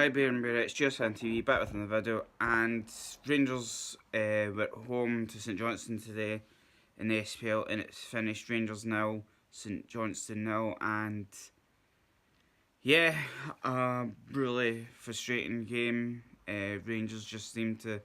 Hi Bear, it's just on TV, back with another video, and Rangers were at home to St.Johnstone today in the SPL, and it's finished Rangers 0, St.Johnstone 0, and yeah, really frustrating game. Rangers just seem to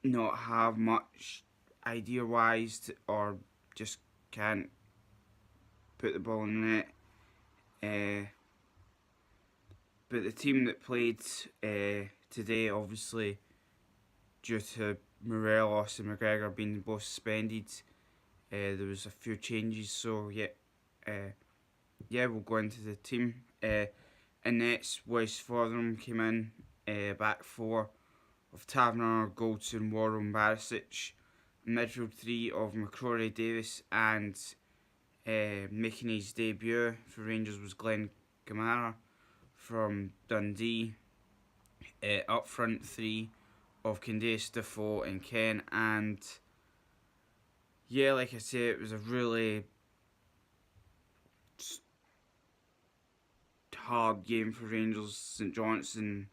not have much idea-wise, or just can't put the ball in the net. But the team that played today, obviously, due to Morelos and McGregor being both suspended, there was a few changes. So we'll go into the team. In nets, Wes Fordham came in, back four of Taverner, Goldson, Worrell and Barisic. Midfield three of McCrory, Davis and making his debut for Rangers was Glenn Kamara from Dundee. Up front three of Candace, Defoe and Ken, and yeah, like I say, it was a really hard game for Rangers. St Johnstone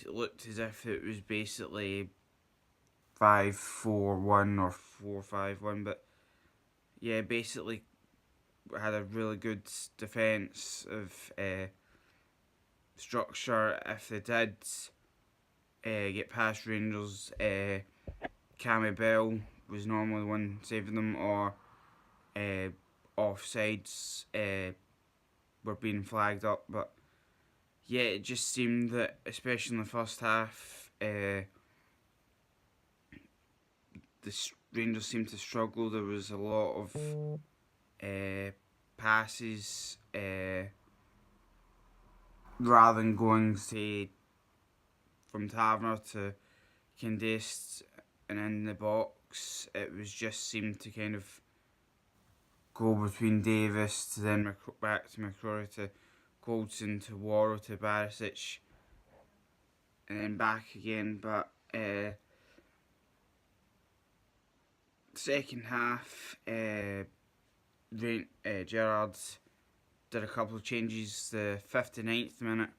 looked as if it was basically 5-4-1 or 4-5-1, but yeah, basically had a really good defensive structure. If they did get past Rangers, Cammy Bell was normally the one saving them, or offsides were being flagged up. But yeah, it just seemed that, especially in the first half, the Rangers seemed to struggle. There was a lot of passes, rather than going, say, from Taverner to Candace and in the box. It was just seemed to kind of go between Davis to then back to McCrory to Goldson to Worrell to Barisic and then back again. But second half, Gerrard did a couple of changes. The 59th minute,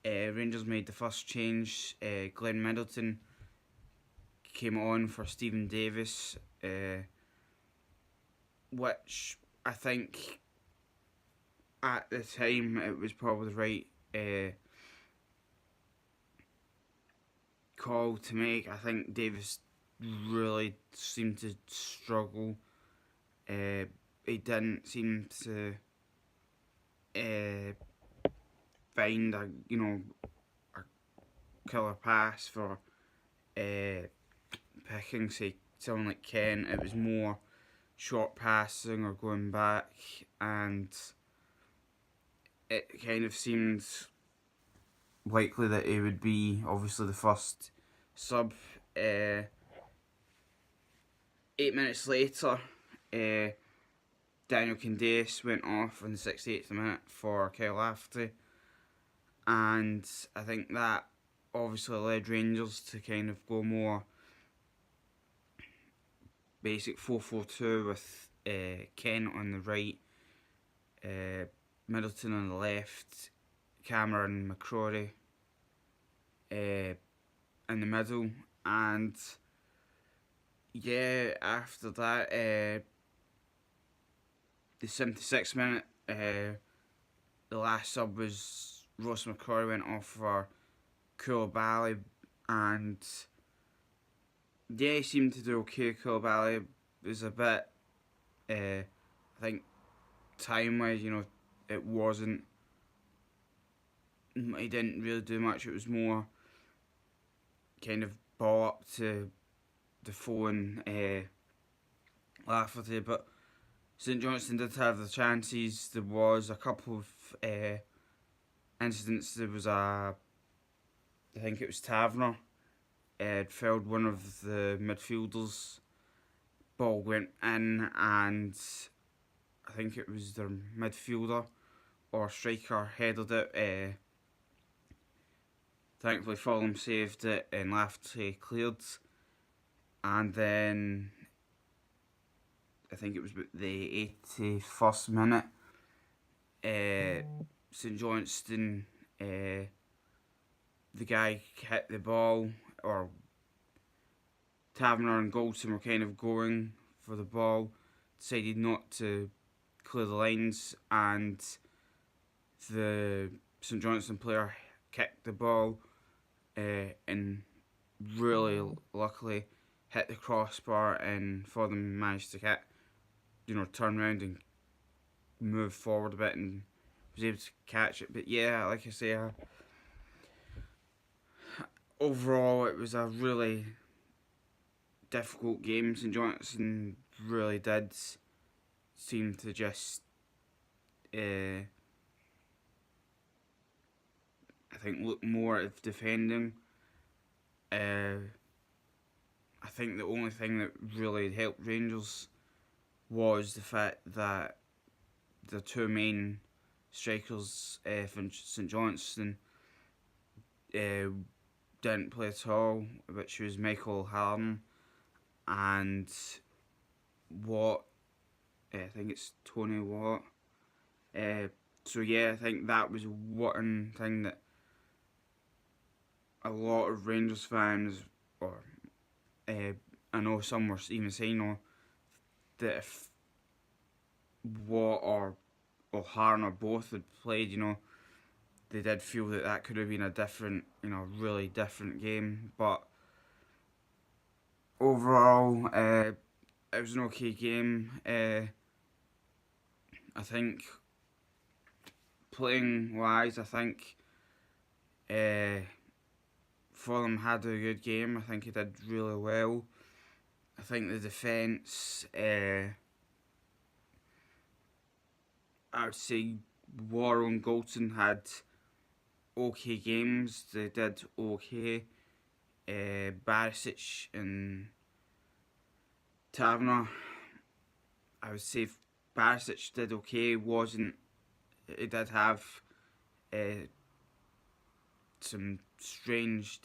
Rangers made the first change. Glenn Middleton came on for Stephen Davis, which I think at the time it was probably the right call to make. I think Davis really seemed to struggle. He didn't seem to find a killer pass for picking, say, someone like Ken. It was more short passing or going back, and it kind of seemed likely that he would be obviously the first sub. 8 minutes later, Daniel Candace went off in the 68th minute for Kyle Lafferty, and I think that obviously led Rangers to kind of go more basic 4-4-2 with Ken on the right, Middleton on the left, Cameron and McCrory in the middle. And yeah, after that, the 76th minute, the last sub was Ross McCrory went off for Koulibaly, and yeah, he seemed to do okay. Koulibaly was a bit, I think, time-wise, it wasn't, he didn't really do much. It was more kind of ball up to Defoe and Lafferty, but St Johnstone did have the chances. There was a couple of incidents. There was I think it was Taverner, felled one of the midfielders. Ball went in, and I think it was their midfielder or striker headed it. Thankfully, Fulham saved it and Lafferty cleared. And then I think it was about the 81st minute, St Johnstone, the guy hit the ball, or Taverner and Goldson were kind of going for the ball, decided not to clear the lines, and the St Johnstone player kicked the ball and really luckily hit the crossbar, and for them managed to turn around and move forward a bit and was able to catch it. But yeah, like I say, overall it was a really difficult game. St Johnstone really did seem to just, I think, look more at defending. I think the only thing that really helped Rangers was the fact that the two main strikers from St Johnstone didn't play at all, which was Michael Harden and Watt. I think it's Tony Watt. So yeah, I think that was one thing that a lot of Rangers fans, or I know some were even saying, that if Watt or Harden or both had played, they did feel that that could have been a different, really different game. But overall, it was an okay game. I think playing wise, I think Fulham had a good game. I think he did really well. I think the defence, I would say Warren and Goldson had okay games. They did okay. Barisic and Taverner, I would say Barisic did okay. He did have some strange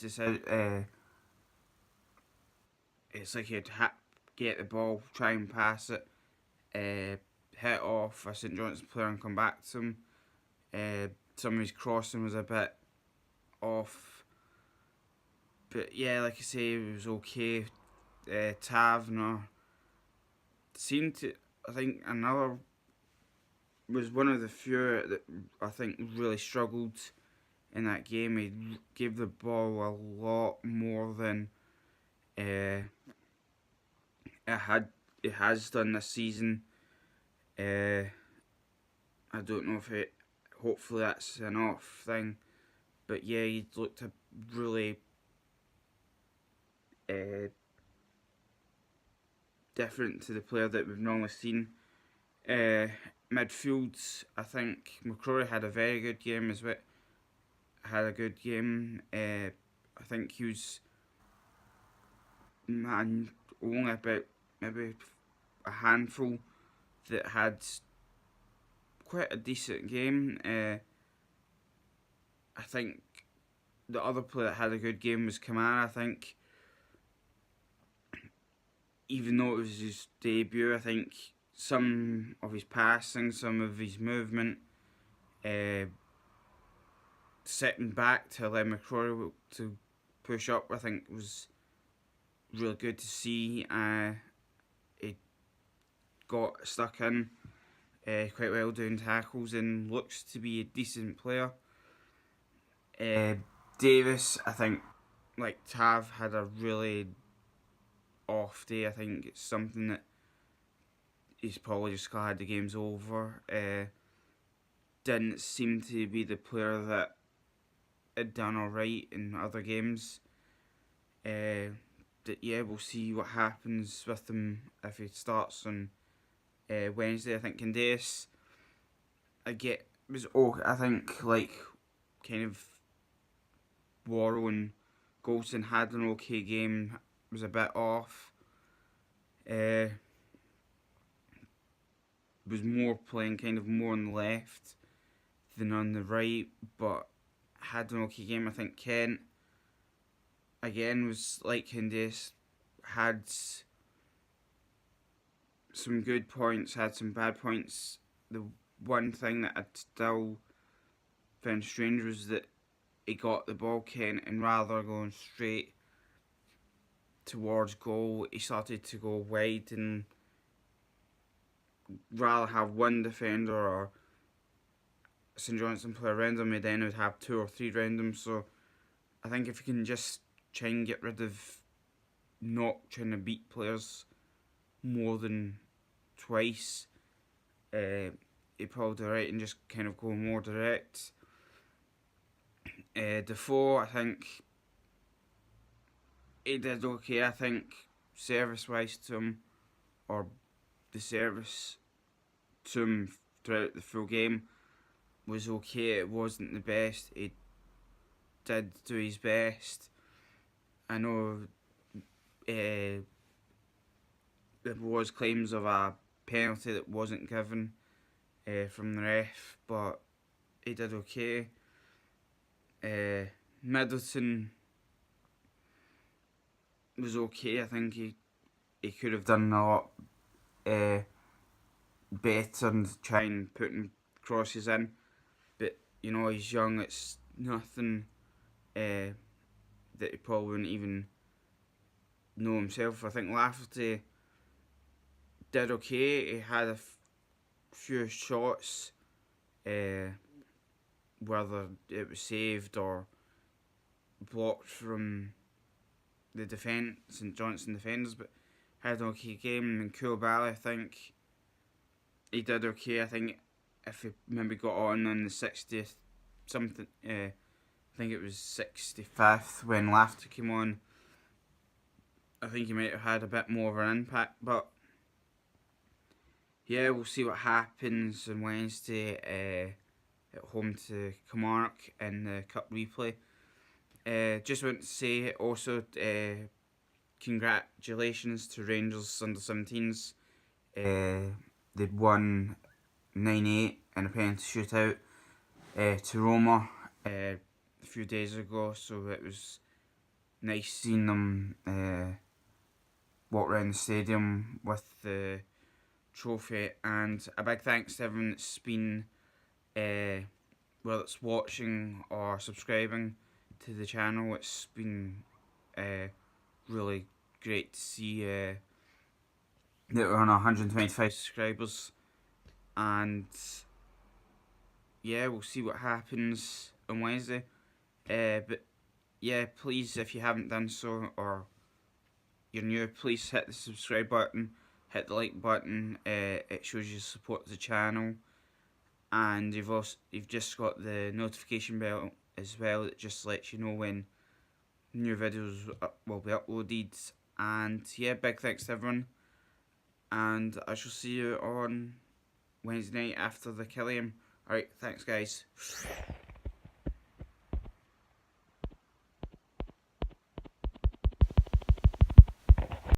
it's like he'd get the ball, try and pass it, hit off a St Johnstone player and come back to him. Some of his crossing was a bit off, but yeah, like I say, it was okay. Taverner seemed to, I think, was one of the few that I think really struggled in that game. He gave the ball a lot more than it has done this season. I don't know if it. Hopefully that's an off thing, but yeah, he looked a really different to the player that we've normally seen. Midfield, I think McCrory had a very good game as well. Had a good game. I think he was only about maybe a handful that had quite a decent game. I think the other player that had a good game was Kamara. I think even though it was his debut, I think some of his passing, some of his movement, sitting back to allow McCrory to push up, I think was really good to see. He got stuck in quite well doing tackles and looks to be a decent player. Davis, I think, like Tav, had a really off day. I think it's something that he's probably just glad the game's over. Didn't seem to be the player that had done alright in other games. But yeah, we'll see what happens with him if he starts on Wednesday. I think Candace I think like kind of Worrell and Goldson had an okay game. Was a bit off. Was more playing kind of more on the left than on the right, but had an okay game. I think Kent again was like Candace, had some good points, had some bad points. The one thing that I'd still found strange was that he got the ball, Kent, and rather going straight towards goal, he started to go wide and rather have one defender or St.Johnstone player around him, he then would have 2 or 3 around him. So I think if you can just try and get rid of not trying to beat players more than twice, you probably do right and just kind of go more direct. Defoe, I think he did okay. I think service-wise to him, or the service to him throughout the full game was okay. It wasn't the best. He did do his best. I know there was claims of a penalty that wasn't given from the ref, but he did okay. Middleton was okay. I think he could have done a lot better and trying putting crosses in, but you know, he's young. It's nothing that he probably wouldn't even know himself. I think Lafferty did okay. He had a few shots, whether it was saved or blocked from the St. Johnstone defenders, but had an okay game. And Koulibaly, I think he did okay. I think if he maybe got on the 60th something, I think it was 65th when Lafferty came on, I think he might have had a bit more of an impact. But yeah, we'll see what happens on Wednesday at home to Kilmarnock in the Cup replay. Just want to say also congratulations to Rangers under 17s. They'd won 9-8 in a penalty shootout to Roma a few days ago, so it was nice seeing them walk around the stadium with the trophy. And a big thanks to everyone that's been whether it's watching or subscribing to the channel. It's been really great to see that we're on 125 subscribers, and yeah, we'll see what happens on Wednesday. But yeah, please, if you haven't done so or you're new, please hit the subscribe button, hit the like button. It shows you support the channel, and you've just got the notification bell as well that just lets you know when new videos will be uploaded. And yeah, big thanks to everyone, and I shall see you on Wednesday night after the Killian. Alright, thanks guys.